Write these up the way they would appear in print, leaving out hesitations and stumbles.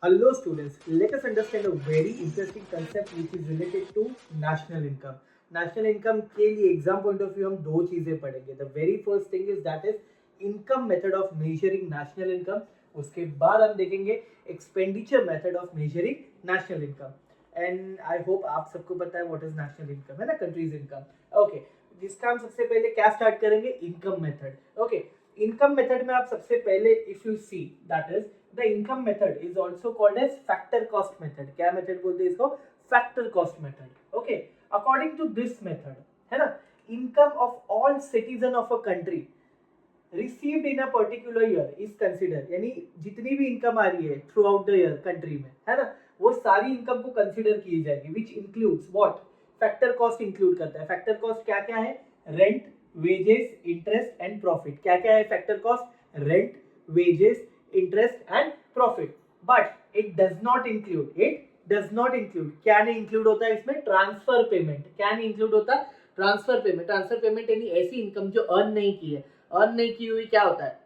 Hello students, let us understand a very interesting concept which is related to national income. National income के लिए exam point of view हम दो चीजें पढ़ेंगे. The very first thing is that is income method of measuring national income. उसके बाद हम देखेंगे expenditure method of measuring national income. And I hope आप सबको पता है व्हाट इज नेशनल इनकम, है ना, कंट्रीज इनकम. ओके, जिसका हम सबसे पहले क्या स्टार्ट करेंगे, income method. Okay, income method में आप सबसे पहले if you see that is the income method is also called as factor cost method. क्या मेथड बोलते हैं इसको? Factor cost method. Okay, according to this method, है ना, income of all citizen of a country received in a particular year is consider. यानी जितनी भी इनकम आ रही है throughout the year country में, है ना, वो सारी इनकम को कंसिडर की जाएगी. Which includes what? Factor cost include करता है. फैक्टर कॉस्ट क्या क्या है? Rent, wages, interest and profit. क्या क्या है factor cost? Rent, wages, interest and profit. But it does not include क्या नहीं इंक्लूड होता है इसमें? Transfer payment. क्या नहीं इंक्लूड होता? Transfer payment. ट्रांसफर पेमेंट यानी ऐसी इनकम जो अर्न नहीं की है. अर्न नहीं की हुई क्या होता है?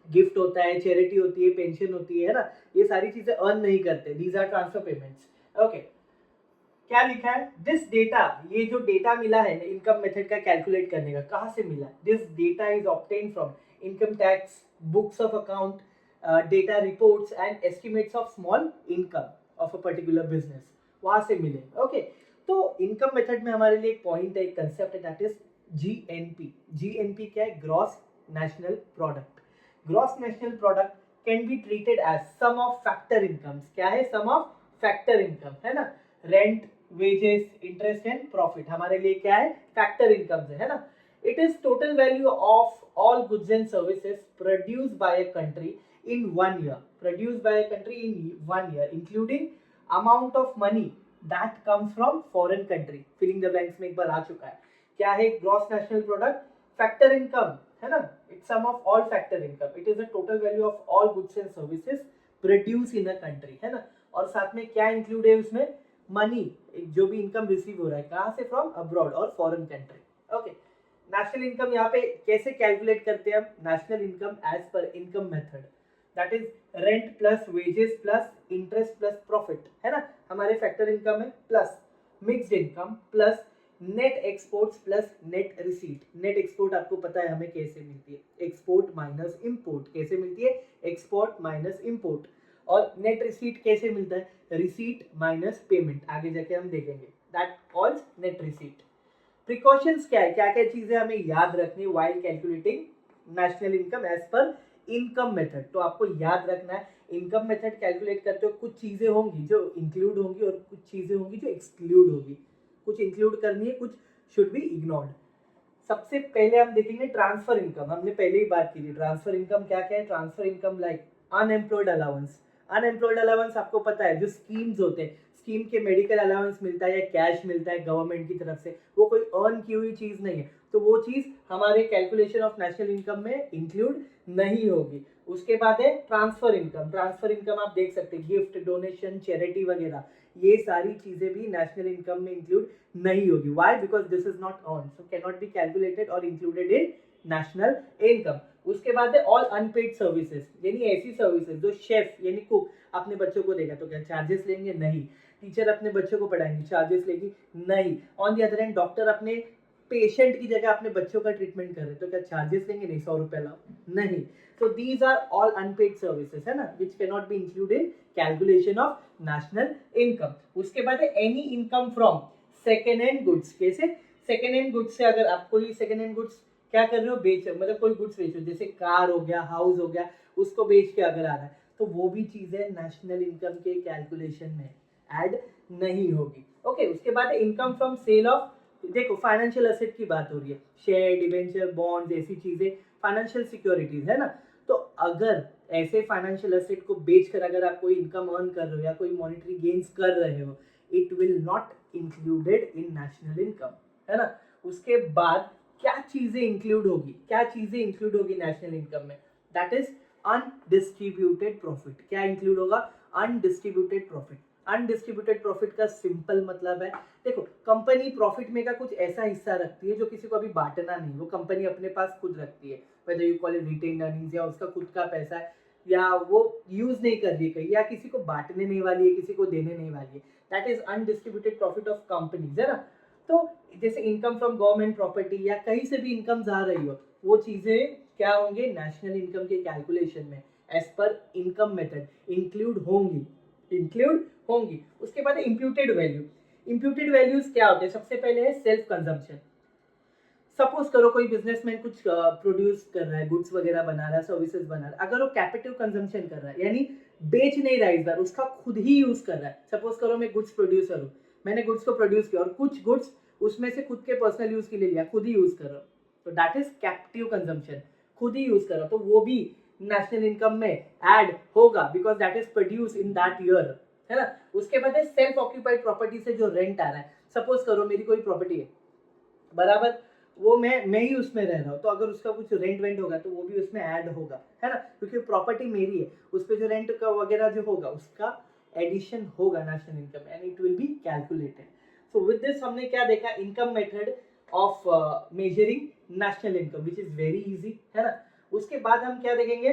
गिफ्ट होता है, चैरिटी होती है, पेंशन होती है ना, ये सारी चीजें अर्न नहीं करते. These are transfer payments. Okay, क्या लिखा है? दिस डेटा, ये जो डेटा मिला है इनकम मेथड का कैलकुलेट करने का, कहाँ से मिला? This data is obtain from income tax, books of account, data reports and estimates of small income of a particular business. वहां से मिले. ओके, तो इनकम मेथड में हमारे लिए एक पॉइंट है, एक कंसेप्ट है, दैट इज जीएनपी. जीएनपी क्या है? Gross national product. Gross national product can be treated as sum of factor incomes. क्या है? सम ऑफ फैक्टर इनकम, है ना. Rent, wages, interest and profit हमारे लिए क्या है? फैक्टर इनकम है ना. It is total value of all goods and services produce by a country in one year. Produce by a country in one year including amount of money that comes from foreign country. Filling the blanks में एक बार आ चुका है. क्या है gross national product? Factor income, है ना. It's sum of all factor income. It is a total value of all goods and services produce in a country, है ना. और साथ में क्या इंक्लूड है उसमें? मनी, जो भी इनकम रिसीव हो रहा है कहाँ से? फ्रॉम अब्रॉड और foreign country. Okay, national income यहाँ पे कैसे कैलकुलेट करते हैं हम? National income as per income method, that is rent plus wages plus interest plus profit, है ना. हमारे फैक्टर इनकम है plus mixed income plus net exports plus net receipt. Net export आपको पता है हमें कैसे मिलती है? Export minus import. कैसे मिलती है? Export minus import. और नेट रिसीट कैसे मिलता है? Receipt minus payment. आगे जाके हम देखेंगे that calls net receipt. Precautions क्या है? क्या क्या चीजें हमें याद रखनी while calculating national income as per income method? तो आपको याद रखना है, इनकम मेथड कैलकुलेट करते हो कुछ चीजें होंगी जो इंक्लूड होंगी और कुछ चीजें होंगी जो एक्सक्लूड होगी. कुछ इंक्लूड करनी है, कुछ शुड बी इग्नोर्ड. सबसे पहले हम देखेंगे ट्रांसफर इनकम. हमने पहले ही बात की थी. ट्रांसफर इनकम क्या क्या है? Transfer income like unemployed allowance. Unemployed allowance आपको पता है, जो स्कीम्स होते हैं, स्कीम के मेडिकल अलाउंस मिलता है या कैश मिलता है गवर्नमेंट की तरफ से, वो कोई अर्न की हुई चीज नहीं है, तो वो चीज हमारे कैलकुलेशन ऑफ नेशनल इनकम में इंक्लूड नहीं होगी. उसके बाद है ट्रांसफर इनकम. ट्रांसफर इनकम आप देख सकते हैं, गिफ्ट, डोनेशन, चैरिटी वगैरह, ये सारी चीजें भी नेशनल इनकम में इंक्लूड नहीं होगी. Why? Because this is not earn, so can not be calculated और इंक्लूडेड इन नेशनल इनकम. उसके बाद है ऑल अनपेड सर्विसेज, यानी ऐसी सर्विसेज जो शेफ यानी कुक अपने बच्चों को देगा तो क्या चार्जेस लेंगे? नहीं. टीचर अपने बच्चों को पढ़ाएंगे, चार्जेस लेगी? नहीं. On the other hand doctor अपने पेशेंट की जगह अपने बच्चों का ट्रीटमेंट कर रहे हैं तो क्या चार्जेस लेंगे? नहीं. 100 रुपए लाओ? नहीं. So these are all unpaid services, है ना, which cannot be included in calculation of national income. उसके बाद है any income from second hand goods. कैसे? second hand goods से अगर आप कोई second hand goods क्या कर रहे हो? बेच, मतलब कोई गुड्स बेचो, जैसे कार हो गया, हाउस हो गया, उसको बेच के अगर आ रहा है तो वो भी चीजें नेशनल इनकम के कैलकुलेशन में ऐड नहीं होगी. ओके, उसके बाद इनकम फ्रॉम सेल ऑफ, देखो फाइनेंशियल एसेट की बात हो रही है, शेयर, डिवेंचर, बॉन्ड्स, ऐसी चीजें फाइनेंशियल सिक्योरिटीज, है ना. तो अगर ऐसे फाइनेंशियल एसेट को बेचकर अगर आप कोई इनकम अर्न कर रहे हो या कोई मॉनेटरी गेन्स कर रहे हो, it will not included in national income, है ना. उसके बाद क्या चीजें इंक्लूड होगी? क्या चीजें इंक्लूड होगी नेशनल इनकम में? That is undistributed profit. क्या इंक्लूड होगा? Undistributed profit. अनडिस्ट्रीब्यूटेड प्रॉफिट का सिंपल मतलब है, देखो कंपनी प्रॉफिट में का कुछ ऐसा हिस्सा रखती है जो किसी को अभी बांटना नहीं, वो कंपनी अपने पास खुद रखती है, whether you call it retained earnings या उसका खुद का पैसा है, या वो यूज नहीं कर रही है कहीं, या किसी को बांटने नहीं वाली है, किसी को देने नहीं वाली है, that is undistributed profit of companies, है ना। तो जैसे इनकम फ्रॉम गवर्नमेंट प्रॉपर्टी या कहीं से भी इनकम आ रही हो, वो चीजें क्या होंगे, नेशनल इनकम के कैलकुलेशन में as per income method include होंगी। उसके बाद इम्प्यूटेड वैल्यू। इम्प्यूटेड वैल्यूज क्या होते हैं, सबसे पहले है सेल्फ कंजम्पशन। सपोज करो कोई बिजनेसमैन कुछ प्रोड्यूस कर रहा है, गुड्स वगैरह बना रहा है, सर्विसेज बना रहा है, अगर वो कैपिटल कंजम्पशन कर रहा है, यानी बेच नहीं रहा है इस बार, उसका खुद ही यूज कर रहा है। सपोज करो मैं गुड्स प्रोड्यूसर हूँ, मैंने गुड्स को प्रोड्यूस किया और कुछ गुड्स उसमें से खुद के पर्सनल यूज के लिए लिया, खुद ही यूज कर रहा हूँ, तो दैट इज कैप्टिव कंजम्पशन, खुद ही यूज कर रहा हूँ, तो वो भी नेशनल इनकम में ऐड होगा because that is produce in that year, है ना। उसके बाद है सेल्फ ऑक्यूपाइड प्रॉपर्टी से जो रेंट आ रहा है। सपोज करो मेरी कोई प्रॉपर्टी है, बराबर, वो मैं ही उसमें रह रहा हूँ, तो अगर उसका कुछ रेंट वेंट होगा तो वो भी उसमें ऐड होगा, है ना, क्योंकि प्रॉपर्टी मेरी है, उस पर जो रेंट का वगैरह जो होगा उसका एडिशन होगा national income and it will be calculated. So with this हमने क्या देखा, income method of measuring national income which is very easy, है ना। उसके बाद हम क्या देखेंगे,